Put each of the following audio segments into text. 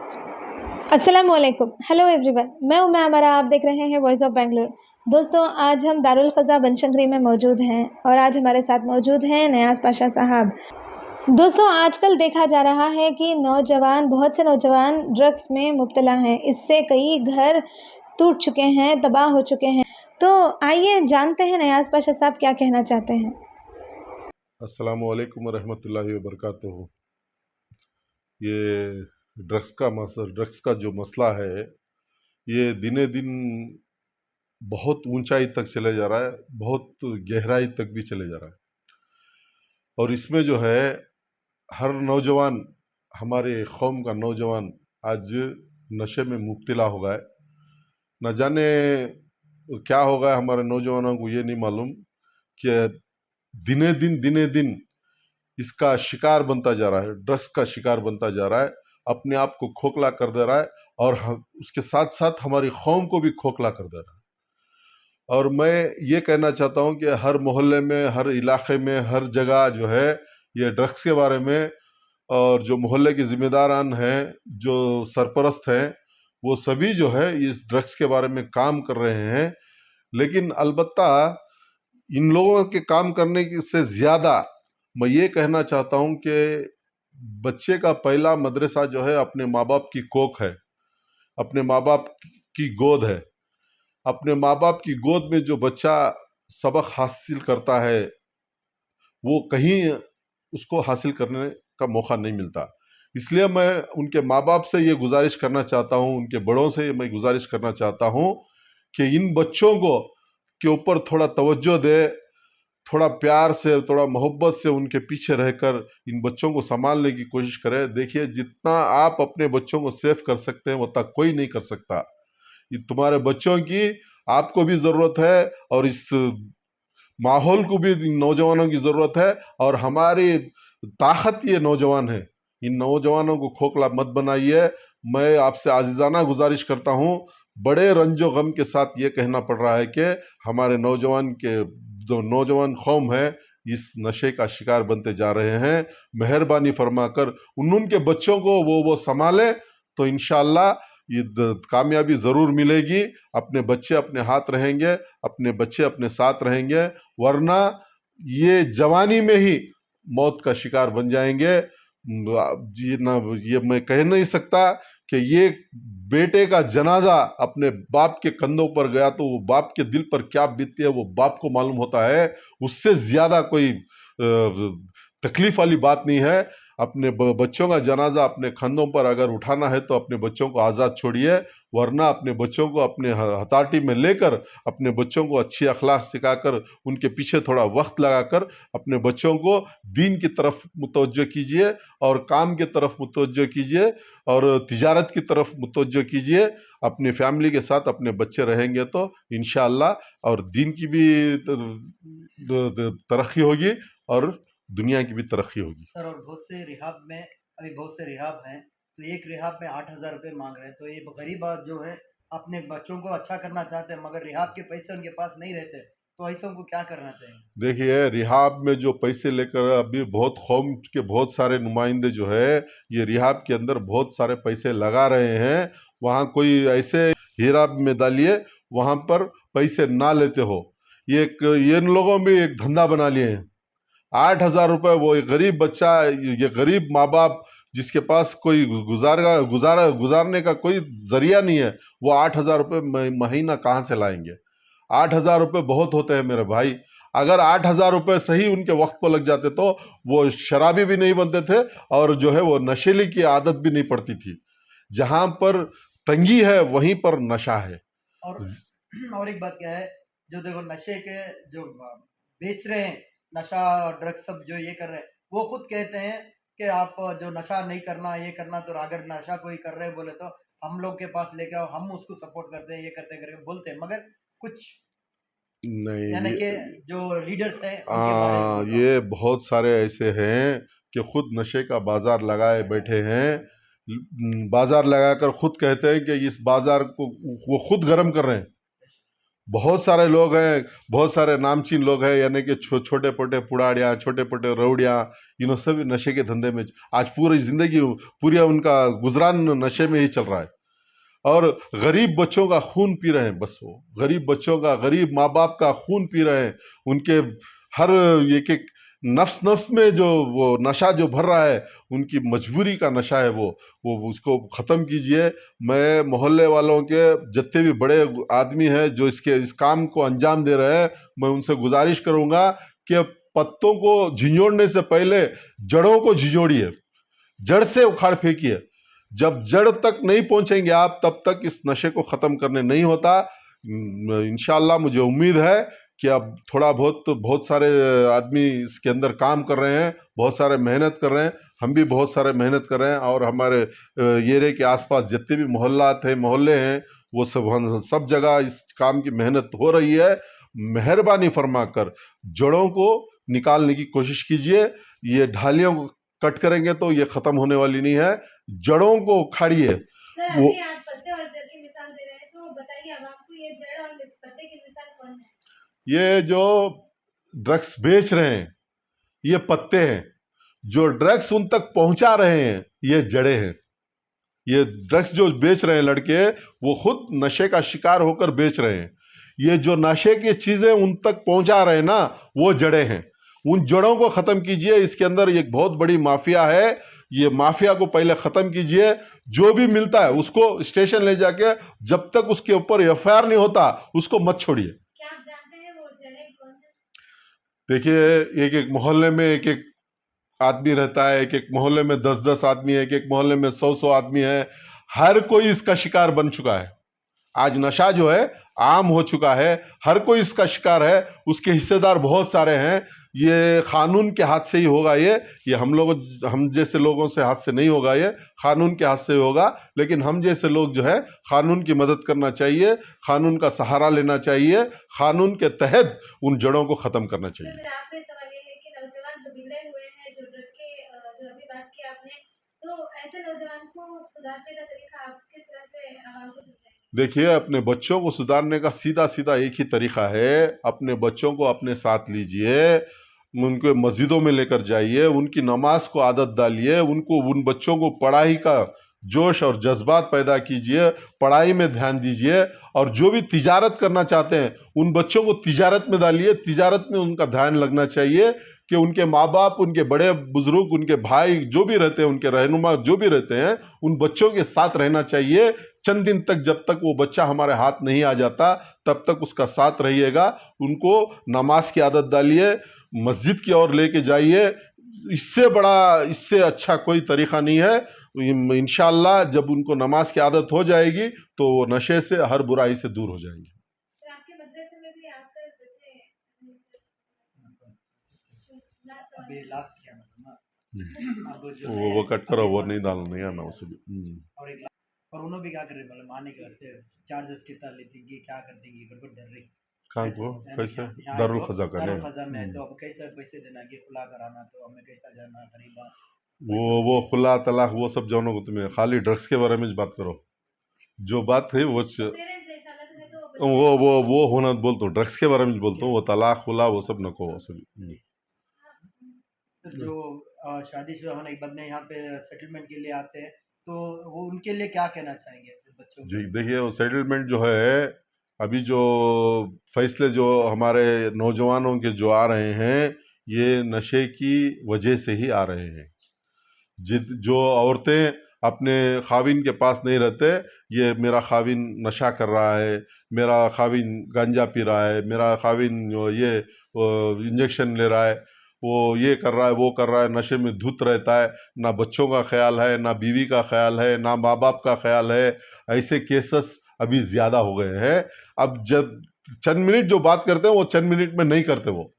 अस्सलाम वालेकुम। Hello everyone, मैं हूं हमारा आप देख रहे हैं वॉइस ऑफ बैंगलोर। दोस्तों, आज हम दारुल ख़ज़ा बनशंकरी में मौजूद हैं और आज हमारे साथ मौजूद हैं नियाज़ पाशा साहब। दोस्तों, आजकल देखा जा रहा है कि बहुत से नौजवान ड्रग्स में मुब्तला हैं। इससे कई घर टूट चुके हैं, तबाह हो चुके हैं। तो आइए जानते हैं नियाज़ पाशा साहब क्या कहना चाहते हैं। अस्सलाम वालेकुम रहमतुल्लाहि व बरकातुहू। ये ड्रग्स का जो मसला है, ये दिने दिन बहुत ऊंचाई तक चले जा रहा है, बहुत गहराई तक भी चले जा रहा है। और इसमें जो है हर नौजवान, हमारे कौम का नौजवान आज नशे में मुब्तला हो गया है। न जाने क्या होगा हमारे नौजवानों को, ये नहीं मालूम कि दिने दिन इसका शिकार बनता जा रहा है, ड्रग्स का शिकार बनता जा रहा है, अपने आप को खोखला कर दे रहा है और उसके साथ साथ हमारी कौम को भी खोखला कर दे रहा है। और मैं ये कहना चाहता हूँ कि हर मोहल्ले में, हर इलाके में, हर जगह जो है ये ड्रग्स के बारे में, और जो मोहल्ले के जिम्मेदारान हैं, जो सरपरस्त हैं, वो सभी जो है इस ड्रग्स के बारे में काम कर रहे हैं। लेकिन अलबत्ता इन लोगों के काम करने से ज़्यादा मैं ये कहना चाहता हूँ कि बच्चे का पहला मदरसा जो है अपने माँ बाप की कोख है, अपने माँ बाप की गोद है। अपने माँ बाप की गोद में जो बच्चा सबक हासिल करता है, वो कहीं उसको हासिल करने का मौका नहीं मिलता। इसलिए मैं उनके माँ बाप से ये गुजारिश करना चाहता हूँ, उनके बड़ों से मैं गुजारिश करना चाहता हूँ कि इन बच्चों को के ऊपर थोड़ा तवज्जो दे, थोड़ा प्यार से, थोड़ा मोहब्बत से उनके पीछे रहकर इन बच्चों को संभालने की कोशिश करें। देखिए, जितना आप अपने बच्चों को सेफ कर सकते हैं उतना कोई नहीं कर सकता। ये तुम्हारे बच्चों की आपको भी ज़रूरत है और इस माहौल को भी इन नौजवानों की ज़रूरत है। और हमारी ताकत ये नौजवान है, इन नौजवानों को खोखला मत बनाइए। मैं आपसे आजिज़ाना गुजारिश करता हूँ, बड़े रंजो गम के साथ ये कहना पड़ रहा है कि हमारे नौजवान के जो नौजवान कौम है इस नशे का शिकार बनते जा रहे हैं। मेहरबानी फरमाकर उनके बच्चों को वो संभाले, तो इंशाअल्लाह ये कामयाबी ज़रूर मिलेगी। अपने बच्चे अपने हाथ रहेंगे, अपने बच्चे अपने साथ रहेंगे, वरना ये जवानी में ही मौत का शिकार बन जाएंगे। ये मैं कह नहीं सकता कि ये बेटे का जनाजा अपने बाप के कंधों पर गया तो वो बाप के दिल पर क्या बीतती है वो बाप को मालूम होता है। उससे ज्यादा कोई तकलीफ वाली बात नहीं है। अपने बच्चों का जनाजा अपने कंधों पर अगर उठाना है तो अपने बच्चों को आज़ाद छोड़िए, वरना अपने बच्चों को अपने हथाटी में लेकर अपने बच्चों को अच्छी अखलाक सिखाकर उनके पीछे थोड़ा वक्त लगाकर अपने बच्चों को दीन की तरफ मुतवज्जो कीजिए और काम की तरफ मुतवज्जो कीजिए और तिजारत की तरफ मुतवज्जो कीजिए। अपनी फैमिली के साथ अपने बच्चे रहेंगे तो इंशाअल्लाह और दीन की भी तरक्की होगी और दुनिया की भी तरक्की होगी। सर, और बहुत से रिहाब में अभी बहुत से रिहाब हैं, तो एक रिहाब में 8,000 रुपये मांग रहे हैं। तो ये गरीब जो है अपने बच्चों को अच्छा करना चाहते हैं, मगर रिहाब के पैसे उनके पास नहीं रहते, तो ऐसे को क्या करना चाहिए? देखिए, रिहाब में जो पैसे लेकर अभी बहुत कौम के बहुत सारे नुमाइंदे जो है ये रिहाब के अंदर बहुत सारे पैसे लगा रहे हैं। वहाँ कोई ऐसे हीरा में डालिए वहाँ पर पैसे ना लेते हो। ये इन लोगों भी एक धंधा बना लिए हैं। 8,000 रुपये वो एक गरीब बच्चा, ये गरीब माँ बाप जिसके पास कोई गुजारने का कोई जरिया नहीं है, वो 8,000 रुपये महीना कहाँ से लाएंगे? 8,000 रुपये बहुत होते हैं मेरे भाई। अगर 8,000 रुपये सही उनके वक्त को लग जाते तो वो शराबी भी नहीं बनते थे और जो है वो नशेली की आदत भी नहीं पड़ती थी। जहां पर तंगी है वहीं पर नशा है। और और एक बात क्या है, जो देखो नशे के जो बेच रहे हैं, नशा ड्रग्स सब जो ये कर रहे हैं, वो खुद कहते हैं कि आप जो नशा नहीं करना, ये करना, तो अगर नशा कोई कर रहे हैं बोले तो हम लोग के पास लेके आओ, हम उसको सपोर्ट करते हैं, ये करते हैं करके बोलते हैं। मगर कुछ नहीं, यानी ये कि जो लीडर्स हैं उनके बारे में बोल रहा हूँ। ये बहुत सारे ऐसे हैं कि खुद नशे का बाजार लगाए बैठे हैं। बाजार लगाकर खुद कहते हैं कि इस बाजार को वो खुद गर्म कर रहे हैं। बहुत सारे लोग हैं, बहुत सारे नामचीन लोग हैं, यानी कि छोटे पोटे पुड़ाड़ियाँ, छोटे पोटे रौड़ियाँ, सब नशे के धंधे में आज पूरी जिंदगी, पूरा उनका गुजरान नशे में ही चल रहा है। और गरीब बच्चों का खून पी रहे हैं, बस वो गरीब बच्चों का, गरीब माँ बाप का खून पी रहे हैं। उनके हर एक एक नफ्स नफ्स में जो वो नशा जो भर रहा है, उनकी मजबूरी का नशा है वो उसको ख़त्म कीजिए। मैं मोहल्ले वालों के जितने भी बड़े आदमी हैं जो इस काम को अंजाम दे रहे हैं, मैं उनसे गुजारिश करूँगा कि पत्तों को झिंझोड़ने से पहले जड़ों को झिंझोड़िए, जड़ से उखाड़ फेंकिए। जब जड़ तक नहीं पहुंचेंगे आप, तब तक इस नशे को ख़त्म करने नहीं होता। इंशाल्लाह मुझे उम्मीद है कि अब थोड़ा बहुत सारे आदमी इसके अंदर काम कर रहे हैं, बहुत सारे मेहनत कर रहे हैं, हम भी बहुत सारे मेहनत कर रहे हैं। और हमारे एरिया के आसपास जितने भी मोहल्लात हैं, मोहल्ले हैं, वो सब जगह इस काम की मेहनत हो रही है। मेहरबानी फरमा कर जड़ों को निकालने की कोशिश कीजिए। ये ढालियों को कट करेंगे तो ये ख़त्म होने वाली नहीं है। जड़ों को उखाड़िए। सर वो अभी आप पत्ते और जड़ की मिसाल दे रहे हैं, तो बताइए अब आपको ये जड़ और पत्ते की मिसाल कौन है? ये जो ड्रग्स बेच रहे हैं ये पत्ते हैं, जो ड्रग्स उन तक पहुंचा रहे हैं ये जड़ें हैं। ये ड्रग्स जो बेच रहे हैं लड़के, वो खुद नशे का शिकार होकर बेच रहे हैं। ये जो नशे की चीजें उन तक पहुंचा रहे हैं ना, वो जड़ें हैं। उन जड़ों को खत्म कीजिए। इसके अंदर एक बहुत बड़ी माफिया है, ये माफिया को पहले खत्म कीजिए। जो भी मिलता है उसको स्टेशन ले जाके, जब तक उसके ऊपर एफआईआर नहीं होता उसको मत छोड़िए। क्या आप जानते हैं वो जड़ें कौन है? देखिए, एक एक मोहल्ले में एक एक आदमी रहता है, एक एक मोहल्ले में 10-10 आदमी है, एक एक मोहल्ले में 100-100 आदमी है। हर कोई इसका शिकार बन चुका है। आज नशा जो है आम हो चुका है, हर कोई इसका शिकार है, उसके हिस्सेदार बहुत सारे हैं। ये कानून के हाथ से ही होगा। ये हम जैसे लोगों से हाथ से नहीं होगा, ये कानून के हाथ से होगा। लेकिन हम जैसे लोग जो है कानून की मदद करना चाहिए, कानून का सहारा लेना चाहिए, कानून के तहत उन जड़ों को खत्म करना चाहिए। मेरा आखिरी सवाल ये है कि नौजवान जो बिगड़े हुए हैं, जो ड्रग के जो अभी बात की आपने, तो ऐसे नौजवान को सुधारने का तरीका आप किस तरह से आवाम को समझाएंगे? देखिए, अपने बच्चों को सुधारने का सीधा सीधा एक ही तरीका है। अपने बच्चों को अपने साथ लीजिए, उनको मस्जिदों में लेकर जाइए, उनकी नमाज को आदत डालिए, उन बच्चों को पढ़ाई का जोश और जज्बात पैदा कीजिए, पढ़ाई में ध्यान दीजिए। और जो भी तिजारत करना चाहते हैं उन बच्चों को तिजारत में डालिए। तिजारत में उनका ध्यान लगना चाहिए कि उनके माँ बाप, उनके बड़े बुजुर्ग, उनके भाई जो भी रहते हैं, उनके रहनुमा जो भी रहते हैं, उन बच्चों के साथ रहना चाहिए। चंद दिन तक, जब तक वो बच्चा हमारे हाथ नहीं आ जाता, तब तक उसका साथ रहिएगा। उनको नमाज की आदत डालिए, मस्जिद की ओर लेके जाइए। इससे अच्छा कोई तरीका नहीं है। इंशाअल्लाह जब उनको नमाज की आदत हो जाएगी तो वो नशे से, हर बुराई से दूर हो जाएंगे। सर आपके मदरसे में भी आपके बच्चे लास्ट सवाल अभी लास्ट किया मतलब ना, अब जो वो है कट करो, अभी वो नहीं डालना है ना उसे भी। और एक और उन्होंने भी क्या कर रहे हैं, मतलब आने के वास्ते चार्जेस कितना लेती है, क्या कर देंगी, बिल्कुल डर रही कहाँ कैसे को होता है ना, कैसे यहाँ दारुल तो खजा का दारुल नहीं। खजा में तो अब कैसे पैसे देना, कि खुला कराना, तो हमें कैसा जाना खरीदा वो खुला तलाक वो सब जानों को, तुम्हें खाली ड्रग्स के बारे में बात करो। जो बात है वो पेरेंट्स ऐसा लग है तो वो होना बोलता हूँ, ड्रग्स के बारे में बोलता हूँ। वो तलाक खुला वो सब न को सभी। तो जो शादीशुदा होने के बाद में यहाँ पे सेटलमेंट के लिए आते हैं, तो वो उनके लिए क्या कहना चाहेंगे ऐसे बच्चों जी को? देखिए, वो सेटलमेंट जो है, अभी जो फैसले जो हमारे नौजवानों के जो आ रहे हैं, ये नशे की वजह से ही आ रहे हैं। जो औरतें अपने खाविन के पास नहीं रहते, ये मेरा खाविन नशा कर रहा है, मेरा खाविन गांजा पी रहा है, मेरा खाविन ये इंजेक्शन ले रहा है, वो ये कर रहा है, वो कर रहा है, नशे में धुत रहता है। ना बच्चों का ख्याल है, ना बीवी का ख्याल है, ना माँ बाप का ख्याल है। ऐसे केसेस अभी ज़्यादा हो गए हैं। अब जब चंद मिनट जो बात करते हैं वो चंद मिनट में नहीं करते। वो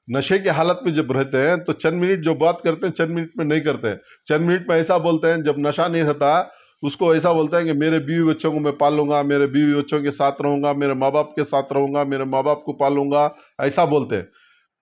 नशे की हालत में जब रहते हैं तो चंद मिनट जो बात करते हैं चंद मिनट में नहीं करते हैं। चंद मिनट में ऐसा बोलते हैं, जब नशा नहीं रहता उसको ऐसा बोलते हैं कि मेरे बीवी बच्चों को मैं पालूंगा, मेरे बीवी बच्चों के साथ रहूंगा, मेरे माँ बाप के साथ रहूंगा, मेरे माँ बाप को पालूंगा, ऐसा बोलते हैं।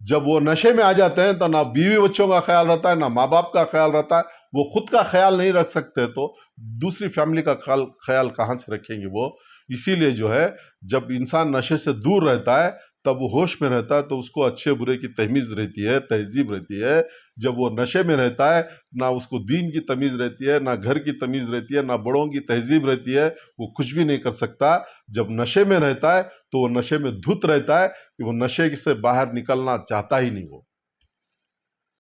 जब वो नशे में आ जाते हैं तो ना बीवी बच्चों का ख्याल रहता है, ना माँ बाप का ख्याल रहता है। वो खुद का ख्याल नहीं रख सकते तो दूसरी फैमिली का ख्याल कहाँ से रखेंगे वो। इसीलिए जो है जब इंसान नशे से दूर रहता है तब वो होश में रहता है, तो उसको अच्छे बुरे की तमीज़ रहती है, तहज़ीब रहती है। जब वो नशे में रहता है, ना उसको दीन की तमीज़ रहती है, ना घर की तमीज़ रहती है, ना बड़ों की तहज़ीब रहती है, वो कुछ भी नहीं कर सकता। जब नशे में रहता है तो वो नशे में धुत रहता है कि वो नशे से बाहर निकलना चाहता ही नहीं वो।